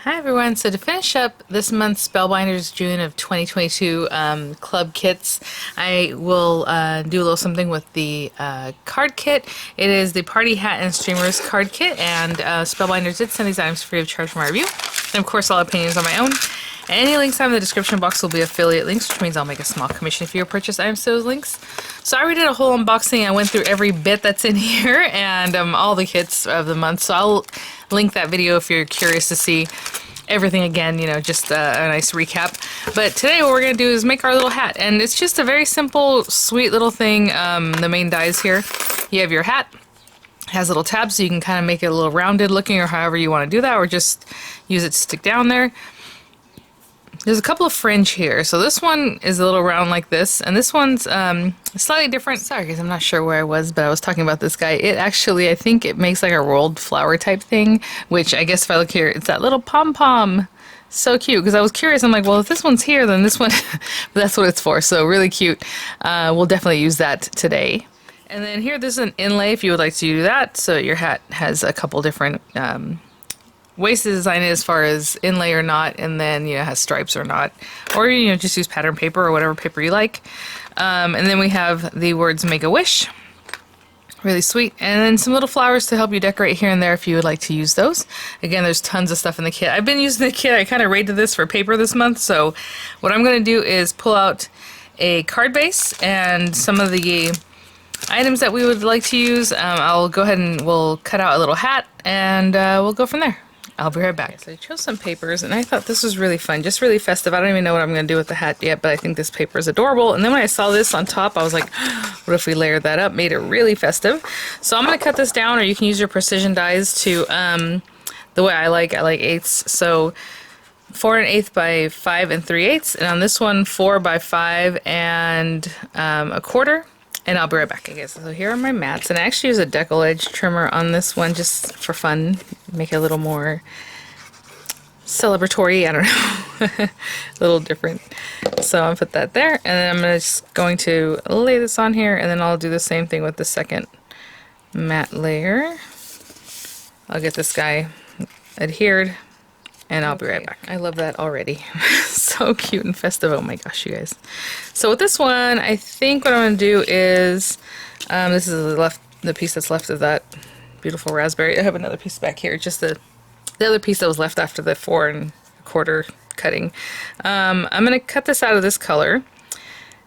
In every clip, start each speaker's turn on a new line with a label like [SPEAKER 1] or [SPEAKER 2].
[SPEAKER 1] Hi everyone, so to finish up this month's Spellbinders June of 2022 club kits, I will do a little something with the card kit. It is the Party Hat and Streamers card kit, and Spellbinders did send these items free of charge for my review. And of course all opinions are my own. And any links I have in the description box will be affiliate links, which means I'll make a small commission if you purchase items to those links. So I already did a whole unboxing. I went through every bit that's in here and all the kits of the month. So I'll link that video if you're curious to see everything again, you know, just a nice recap. But today what we're going to do is make our little hat. And it's just a very simple, sweet little thing. The main dies here. You have your hat. It has little tabs so you can kind of make it a little rounded looking or however you want to do that, or just use it to stick down there. There's a couple of fringe here. So this one is a little round like this, and this one's slightly different. Sorry guys, I'm not sure where I was, but I was talking about this guy. It actually, I think it makes like a rolled flower type thing, which I guess if I look here, it's that little pom-pom. So cute, because I was curious. I'm like, well, if this one's here, then this one, that's what it's for. So really cute. We'll definitely use that today. And then here, this is an inlay if you would like to do that. So your hat has a couple different ways to design it as far as inlay or not, and then, you know, has stripes or not, or, you know, just use pattern paper or whatever paper you like. And then we have the words "Make a Wish," really sweet, and then some little flowers to help you decorate here and there if you would like to use those. Again, there's tons of stuff in the kit. I've been using the kit. I kind of rated this for paper this month, so what I'm going to do is pull out a card base and some of the items that we would like to use. I'll go ahead and we'll cut out a little hat, and we'll go from there. I'll be right back. So I chose some papers, and I thought this was really fun, just really festive. I don't even know what I'm going to do with the hat yet, but I think this paper is adorable. And then when I saw this on top, I was like, what if we layered that up, made it really festive? So I'm going to cut this down, or you can use your precision dies to, the way I like eighths. So 4 1/8 by 5 3/8, and on this one, 4 by 5 and a quarter. And I'll be right back, I guess. So here are my mats, and I actually use a decal edge trimmer on this one just for fun, make it a little more celebratory, I don't know, a little different. So I'll put that there, and then I'm just going to lay this on here, and then I'll do the same thing with the second mat layer. I'll get this guy adhered, and I'll be right back. I love that already. So cute and festive. Oh my gosh, you guys. So with this one, I think what I'm going to do is, this is the piece that's left of that beautiful raspberry. I have another piece back here, just the other piece that was left after the 4 1/4 cutting. I'm going to cut this out of this color.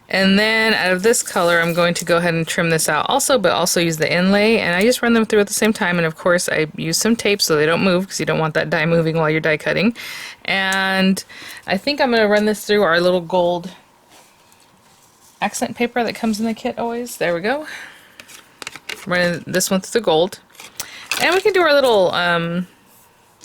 [SPEAKER 1] And then out of this color, I'm going to go ahead and trim this out also, but also use the inlay. And I just run them through at the same time. And of course, I use some tape so they don't move, because you don't want that die moving while you're die cutting. And I think I'm going to run this through our little gold accent paper that comes in the kit always. There we go. Running this one through the gold. And we can do our little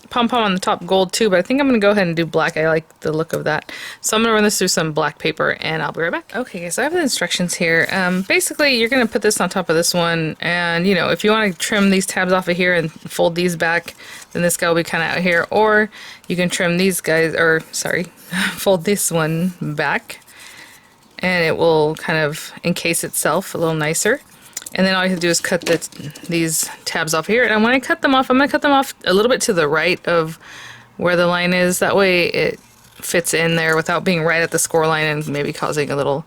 [SPEAKER 1] pom-pom on the top gold too, but I think I'm going to go ahead and do black. I like the look of that. So I'm going to run this through some black paper, and I'll be right back. Okay guys, so I have the instructions here. Basically, you're going to put this on top of this one, and you know, if you want to trim these tabs off of here and fold these back, then this guy will be kind of out here, or you can trim these guys, or sorry, fold this one back, and it will kind of encase itself a little nicer. And then all you have to do is cut these tabs off here. And when I cut them off, I'm going to cut them off a little bit to the right of where the line is. That way it fits in there without being right at the score line and maybe causing a little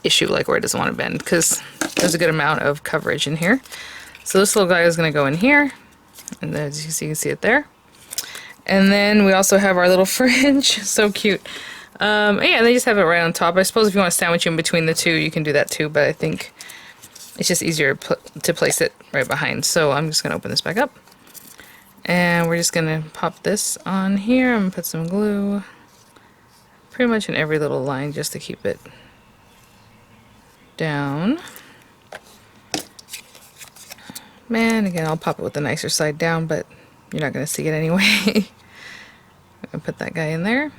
[SPEAKER 1] issue, like where it doesn't want to bend, because there's a good amount of coverage in here. So this little guy is going to go in here, and as you can see it there. And then we also have our little fringe. So cute. Yeah, they just have it right on top. I suppose if you want to sandwich in between the two, you can do that too, but I think it's just easier to place it right behind. So I'm just going to open this back up. And we're just going to pop this on here and put some glue pretty much in every little line just to keep it down. Man, again, I'll pop it with the nicer side down, but you're not going to see it anyway. I'm going to put that guy in there.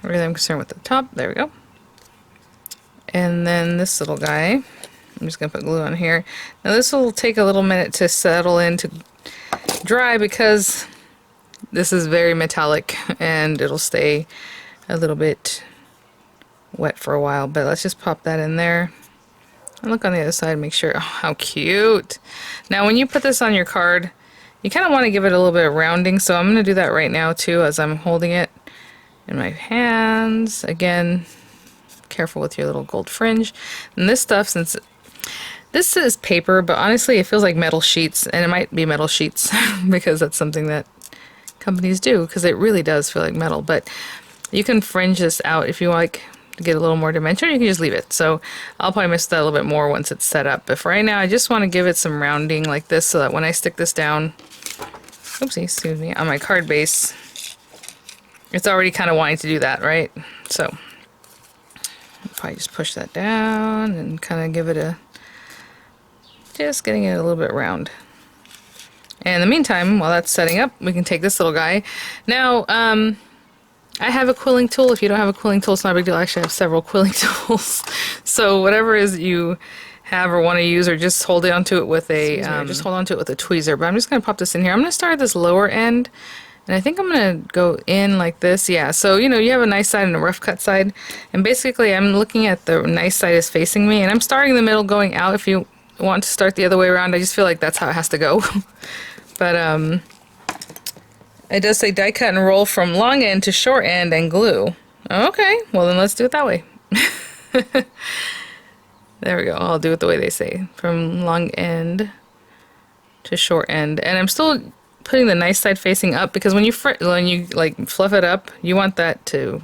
[SPEAKER 1] Really, I'm concerned with the top. There we go. And then this little guy, I'm just going to put glue on here. Now this will take a little minute to settle in to dry, because this is very metallic and it'll stay a little bit wet for a while. But let's just pop that in there. And look on the other side, make sure. Oh, how cute. Now when you put this on your card, You kind of want to give it a little bit of rounding, so I'm going to do that right now too as I'm holding it in my hands. Again, careful with your little gold fringe. And this stuff, since this is paper, but honestly it feels like metal sheets, and it might be metal sheets because that's something that companies do, because it really does feel like metal. But you can fringe this out if you like to get a little more dimension, or you can just leave it. So I'll probably mess with that a little bit more once it's set up. But for right now, I just want to give it some rounding like this so that when I stick this down, oopsie, excuse me, on my card base, it's already kind of wanting to do that, right? So I'll probably just push that down and kind of give it a, just getting it a little bit round. And in the meantime, while that's setting up, we can take this little guy. Now, I have a quilling tool. If you don't have a quilling tool, it's not a big deal. Actually, I have several quilling tools. So whatever it is you have or want to use, or just hold onto it with a just hold onto it with a tweezer. But I'm just going to pop this in here. I'm going to start at this lower end, and I think I'm going to go in like this. Yeah. So you know, you have a nice side and a rough cut side, and basically I'm looking at the nice side is facing me, and I'm starting in the middle, going out. If you want to start the other way around, I just feel like that's how it has to go. But it does say die cut and roll from long end to short end and glue. Okay, well then let's do it that way. There we go. I'll do it the way they say, from long end to short end. And I'm still putting the nice side facing up, because when you like fluff it up, you want that to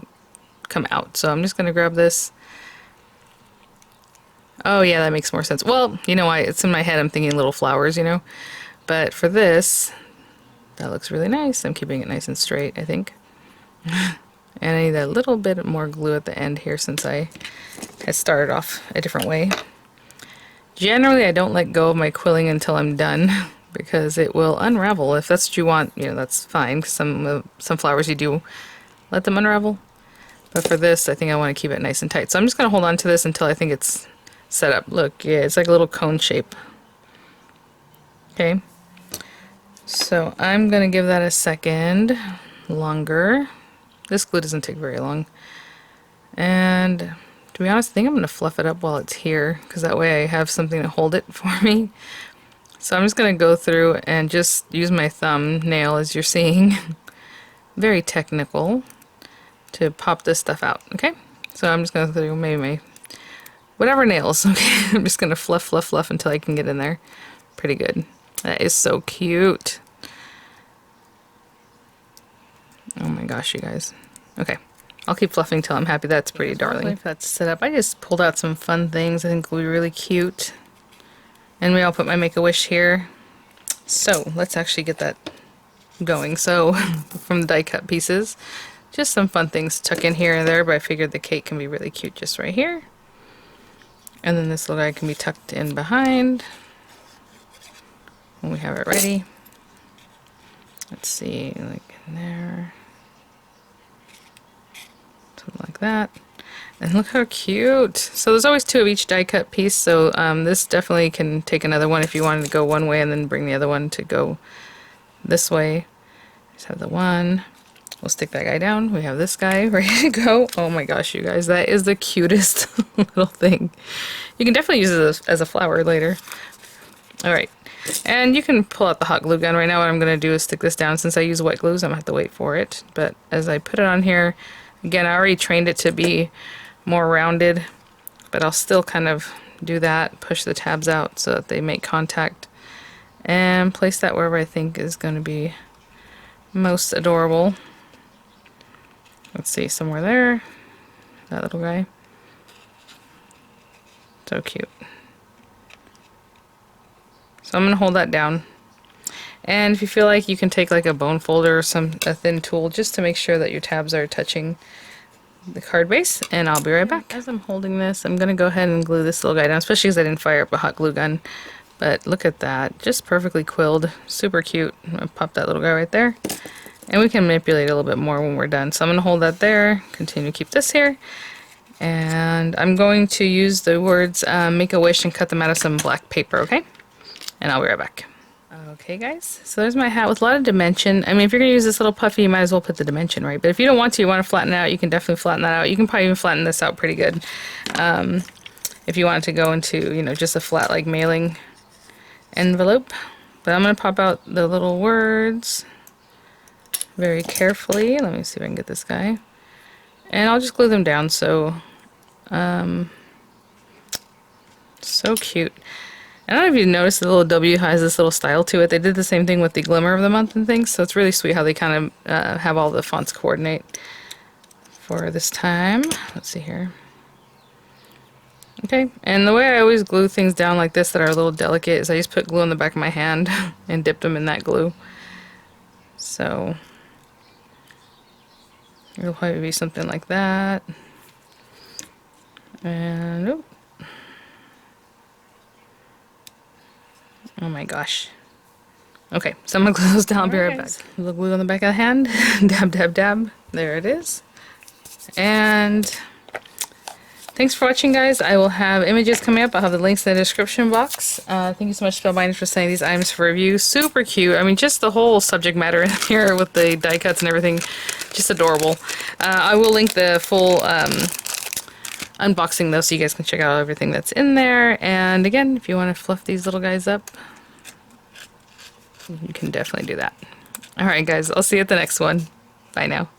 [SPEAKER 1] come out. So I'm just gonna grab this. Oh yeah, that makes more sense. Well, you know why? It's in my head. I'm thinking little flowers, you know. But for this, that looks really nice. I'm keeping it nice and straight, I think. And I need a little bit more glue at the end here, since I had started off a different way. Generally, I don't let go of my quilling until I'm done, because it will unravel. If that's what you want, you know, that's fine. Some flowers you do let them unravel. But for this, I think I want to keep it nice and tight. So I'm just going to hold on to this until I think it's set up. Look, yeah, it's like a little cone shape. Okay. So I'm going to give that a second longer. This glue doesn't take very long. And to be honest, I think I'm going to fluff it up while it's here, because that way I have something to hold it for me. So I'm just going to go through and just use my thumbnail, as you're seeing. Very technical, to pop this stuff out, okay? So I'm just going to go through maybe my whatever nails, okay? I'm just going to fluff, fluff, fluff until I can get in there. Pretty good. That is so cute. Oh my gosh, you guys. Okay, I'll keep fluffing till I'm happy. That's pretty darling. If that's set up, I just pulled out some fun things I think will be really cute. And maybe I'll put my Make-A-Wish here. So let's actually get that going. So from the die cut pieces, just some fun things to tuck in here and there, but I figured the cake can be really cute just right here. And then this little guy can be tucked in behind when we have it ready. Let's see, like in there. Something like that. And look how cute. So there's always two of each die cut piece, so this definitely can take another one if you wanted to go one way and then bring the other one to go this way. Just have the one. We'll stick that guy down. We have this guy ready to go. Oh my gosh, you guys, that is the cutest little thing. You can definitely use it as a flower later. Alright, and you can pull out the hot glue gun. Right now what I'm going to do is stick this down. Since I use wet glues, I'm going to have to wait for it. But as I put it on here, again, I already trained it to be more rounded, but I'll still kind of do that, push the tabs out so that they make contact, and place that wherever I think is going to be most adorable. Let's see, somewhere there, that little guy. So cute. So I'm going to hold that down. And if you feel like, you can take like a bone folder or a thin tool just to make sure that your tabs are touching the card base, and I'll be right back. As I'm holding this, I'm going to go ahead and glue this little guy down, especially because I didn't fire up a hot glue gun. But look at that, just perfectly quilled, super cute. I'm going to pop that little guy right there. And we can manipulate a little bit more when we're done. So I'm going to hold that there, continue to keep this here. And I'm going to use the words Make-A-Wish and cut them out of some black paper, okay? And I'll be right back. Okay guys, so there's my hat with a lot of dimension. I mean, if you're going to use this little puffy, you might as well put the dimension, right? But if you don't want to, you want to flatten it out, you can definitely flatten that out. You can probably even flatten this out pretty good. If you want it to go into, you know, just a flat like mailing envelope. But I'm going to pop out the little words very carefully. Let me see if I can get this guy. And I'll just glue them down. So cute. I don't know if you noticed the little W has this little style to it. They did the same thing with the Glimmer of the Month and things, so it's really sweet how they kind of have all the fonts coordinate for this time. Let's see here. Okay, and the way I always glue things down like this that are a little delicate is I just put glue on the back of my hand and dip them in that glue. So it'll probably be something like that. And oh. Oh my gosh. Okay, so I'm gonna glue those down. I'll be right back. A little glue on the back of the hand. Dab, dab, dab. There it is. And thanks for watching, guys. I will have images coming up. I'll have the links in the description box. Thank you so much, Spellbinders, for sending these items for review. Super cute. I mean, just the whole subject matter in here with the die cuts and everything. Just adorable. I will link the full unboxing though, so you guys can check out everything that's in there. And again, if you want to fluff these little guys up, you can definitely do that. Alright guys, I'll see you at the next one. Bye now.